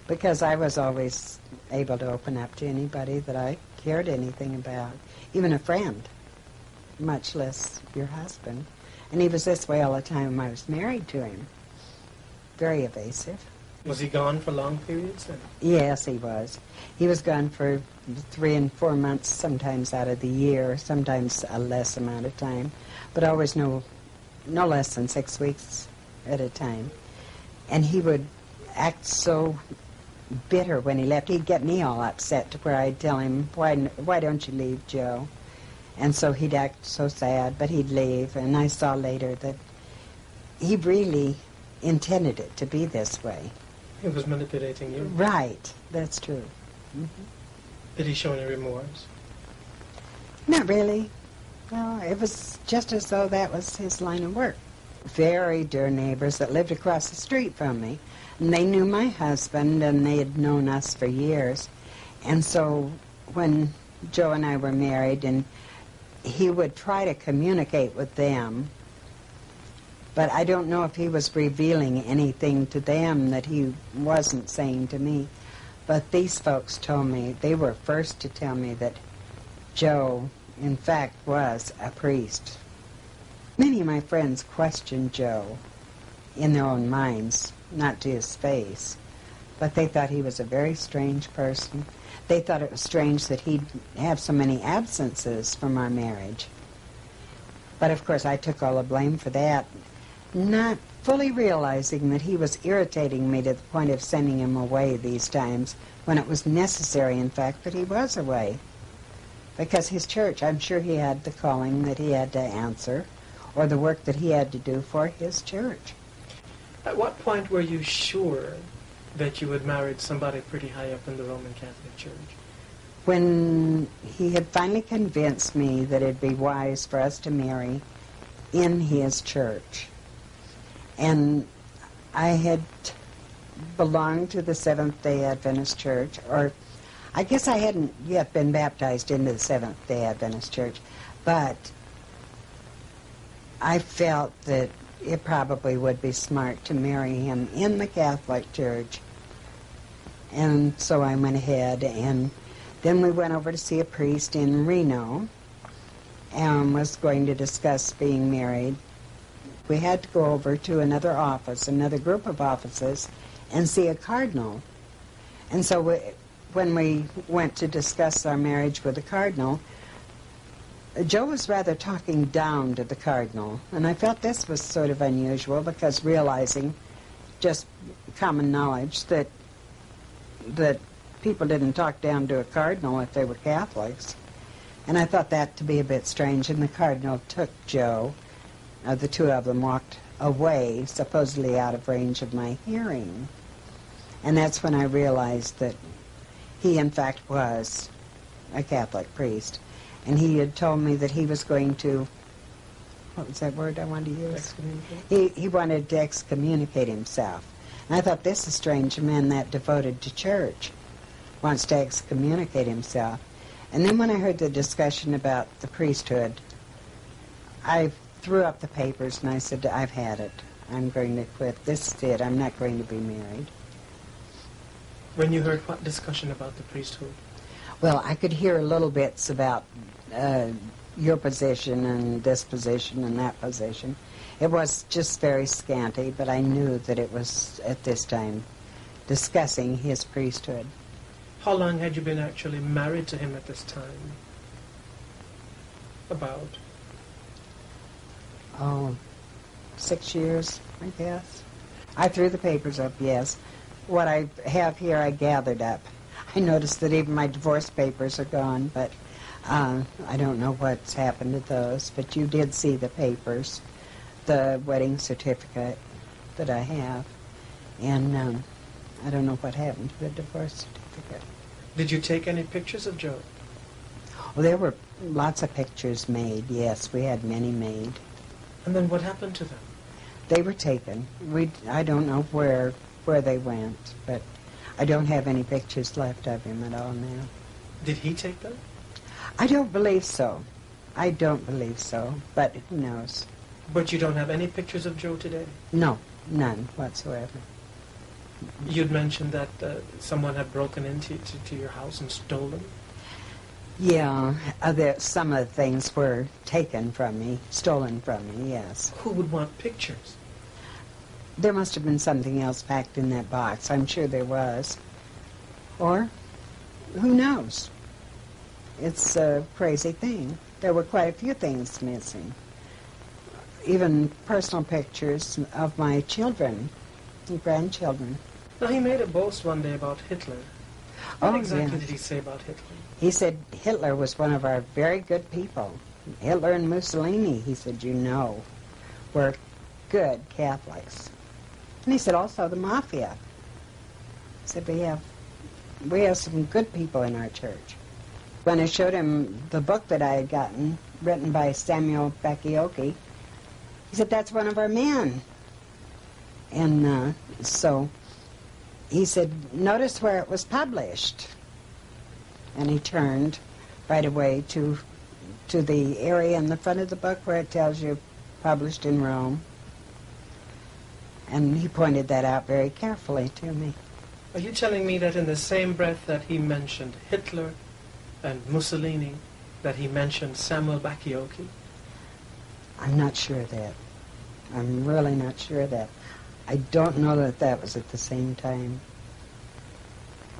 because I was always able to open up to anybody that I cared anything about, even a friend, much less your husband. And he was this way all the time I was married to him. Very evasive. Was he gone for long periods then? Yes, he was. He was gone for 3 and 4 months, sometimes out of the year, sometimes a less amount of time, but always no less than 6 weeks at a time. And he would act so bitter when he left. He'd get me all upset to where I'd tell him, why don't you leave, Joe? And so he'd act so sad, but he'd leave. And I saw later that he really intended it to be this way. He was manipulating you? Right, that's true. Mm-hmm. Did he show any remorse? Not really. No, it was just as though that was his line of work. Very dear neighbors that lived across the street from me. And they knew my husband, and they had known us for years. And so when Joe and I were married, and he would try to communicate with them, but I don't know if he was revealing anything to them that he wasn't saying to me. But these folks told me, they were first to tell me that Joe, in fact, was a priest. Many of my friends questioned Joe in their own minds, not to his face, but they thought he was a very strange person. They thought it was strange that he'd have so many absences from our marriage. But of course I took all the blame for that, not fully realizing that he was irritating me to the point of sending him away these times when it was necessary, in fact, that he was away. Because his church, I'm sure he had the calling that he had to answer, or the work that he had to do for his church. At what point were you sure that you had married somebody pretty high up in the Roman Catholic Church? When he had finally convinced me that it'd be wise for us to marry in his church. And I had belonged to the Seventh-day Adventist Church, or I guess I hadn't yet been baptized into the Seventh-day Adventist Church, but I felt that it probably would be smart to marry him in the Catholic Church. And so I went ahead, and then we went over to see a priest in Reno and was going to discuss being married. We had to go over to another office, another group of offices, and see a cardinal. And so when we went to discuss our marriage with the cardinal, Joe was rather talking down to the cardinal, and I felt this was sort of unusual because realizing just common knowledge that people didn't talk down to a cardinal if they were Catholics. And I thought that to be a bit strange, and the cardinal took Joe. The two of them walked away, supposedly out of range of my hearing. And that's when I realized that he, in fact, was a Catholic priest. And he had told me that he was going to, what was that word I wanted to use? He wanted to excommunicate himself. And I thought, this is strange, a man that devoted to church wants to excommunicate himself. And then when I heard the discussion about the priesthood, I threw up the papers and I said, I've had it. I'm going to quit. This is it. I'm not going to be married. When you heard what discussion about the priesthood? Well, I could hear little bits about your position and this position and that position. It was just very scanty, but I knew that it was, at this time, discussing his priesthood. How long had you been actually married to him at this time? About? Oh, 6 years, I guess. I threw the papers up, yes. What I have here I gathered up. I noticed that even my divorce papers are gone, but I don't know what's happened to those. But you did see the papers, the wedding certificate that I have, and I don't know what happened to the divorce certificate. Did you take any pictures of Joe? Well, there were lots of pictures made, yes. We had many made. And then what happened to them? They were taken. I don't know where they went, but I don't have any pictures left of him at all now. Did he take them? I don't believe so. I don't believe so, but who knows? But you don't have any pictures of Joe today? No, none whatsoever. You'd mentioned that someone had broken into to your house and stolen. Yeah, some of the things were taken from me, stolen from me, yes. Who would want pictures? There must have been something else packed in that box. I'm sure there was. Or, who knows? It's a crazy thing. There were quite a few things missing. Even personal pictures of my children and grandchildren. Now, he made a boast one day about Hitler. What exactly did he say about Hitler? He said Hitler was one of our very good people. Hitler and Mussolini, he said, were good Catholics. And he said also the Mafia. He said we have some good people in our church. When I showed him the book that I had gotten, written by Samuel Bakioki, he said, that's one of our men. And so he said, notice where it was published. And he turned right away to the area in the front of the book where it tells you published in Rome. And he pointed that out very carefully to me. Are you telling me that in the same breath that he mentioned Hitler and Mussolini, that he mentioned Samuel Bakioki? I'm not sure of that. I'm really not sure of that. I don't know that that was at the same time.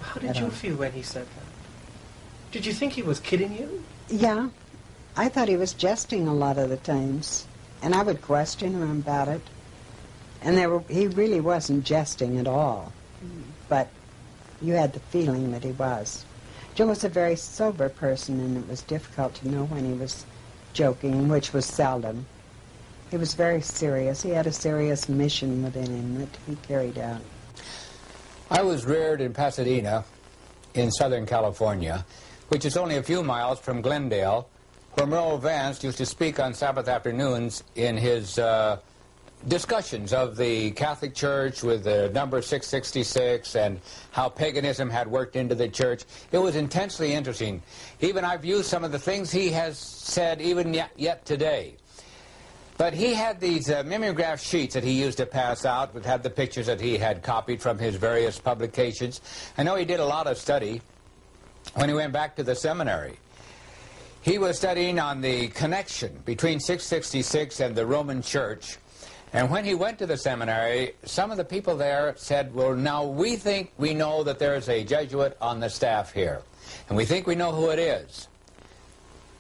How did you feel when he said that? Did you think he was kidding you? Yeah. I thought he was jesting a lot of the times. And I would question him about it. And he really wasn't jesting at all. But you had the feeling that he was. Joe was a very sober person, and it was difficult to know when he was joking, which was seldom. He was very serious. He had a serious mission within him that he carried out. I was reared in Pasadena, in Southern California, which is only a few miles from Glendale, where Merle Vance used to speak on Sabbath afternoons in his discussions of the Catholic Church with the number 666 and how paganism had worked into the church. It was intensely interesting. Even I've used some of the things he has said even yet today. But he had these mimeograph sheets that he used to pass out that had the pictures that he had copied from his various publications. I know he did a lot of study when he went back to the seminary. He was studying on the connection between 666 and the Roman Church. And when he went to the seminary, some of the people there said, well, now we think we know that there's a Jesuit on the staff here. And we think we know who it is.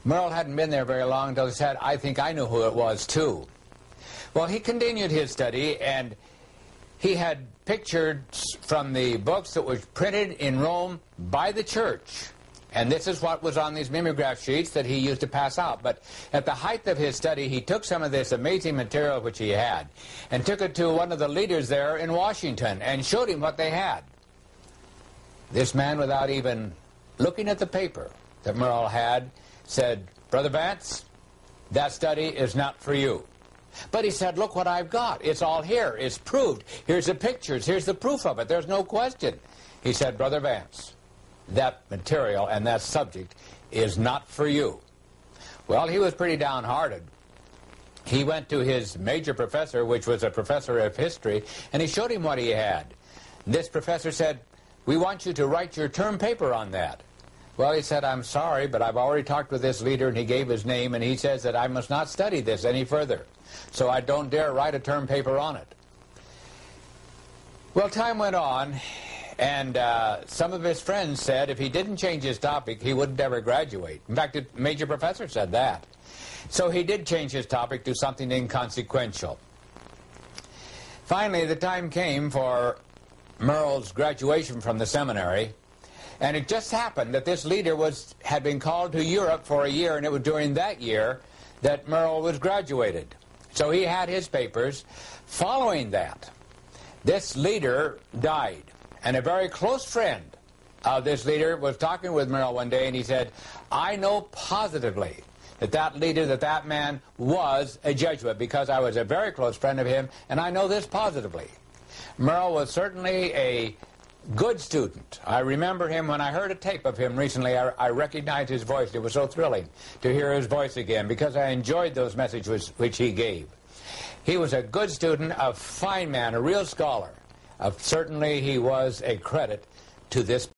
Merle hadn't been there very long until he said, I think I knew who it was too. Well, he continued his study, and he had pictures from the books that were printed in Rome by the church. And this is what was on these mimeograph sheets that he used to pass out. But at the height of his study, he took some of this amazing material which he had and took it to one of the leaders there in Washington and showed him what they had. This man, without even looking at the paper that Merle had, said, Brother Vance, that study is not for you. But he said, look what I've got. It's all here. It's proved. Here's the pictures. Here's the proof of it. There's no question. He said, Brother Vance, that material and that subject is not for you. Well, he was pretty downhearted. He went to his major professor, which was a professor of history, and he showed him what he had. This professor said, we want you to write your term paper on that. Well, he said, I'm sorry, but I've already talked with this leader, and he gave his name, and he says that I must not study this any further. So I don't dare write a term paper on it. Well, time went on, and some of his friends said if he didn't change his topic, he wouldn't ever graduate. In fact, the major professor said that. So he did change his topic to something inconsequential. Finally, the time came for Merle's graduation from the seminary, and it just happened that this leader had been called to Europe for a year, and it was during that year that Merle was graduated. So he had his papers. Following that, this leader died. And a very close friend of this leader was talking with Merle one day, and he said, I know positively that that leader, that man was a Jesuit, because I was a very close friend of him, and I know this positively. Merle was certainly a good student. I remember him when I heard a tape of him recently. I recognized his voice. It was so thrilling to hear his voice again, because I enjoyed those messages which he gave. He was a good student, a fine man, a real scholar. Certainly he was a credit to this